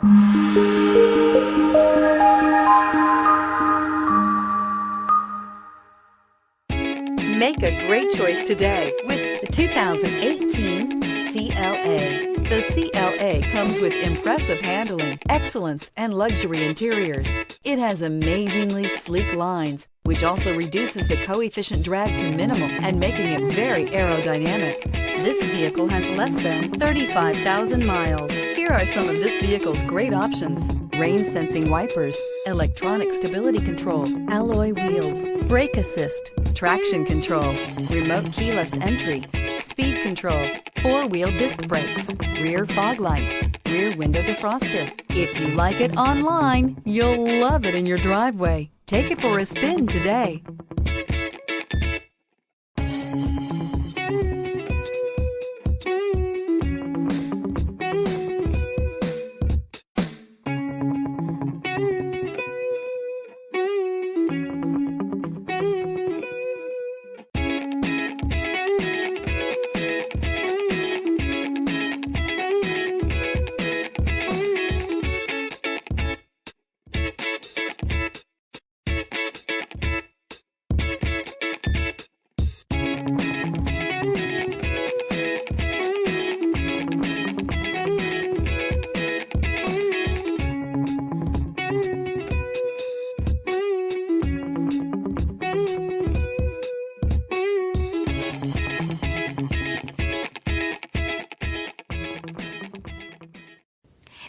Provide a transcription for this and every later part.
Make a great choice today with the 2018 CLA. The CLA comes with impressive handling, excellence, and luxury interiors. It has amazingly sleek lines, which also reduces the coefficient drag to minimal and making it very aerodynamic. This vehicle has less than 35,000 miles. Here are some of this vehicle's great options: rain-sensing wipers, electronic stability control, alloy wheels, brake assist, traction control, remote keyless entry, speed control, four-wheel disc brakes, rear fog light, rear window defroster. If you like it online, you'll love it in your driveway. Take it for a spin today.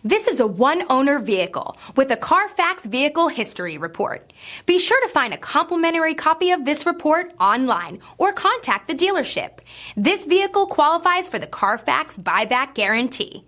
This is a one-owner vehicle with a CARFAX Vehicle History Report. Be sure to find a complimentary copy of this report online or contact the dealership. This vehicle qualifies for the CARFAX Buyback Guarantee.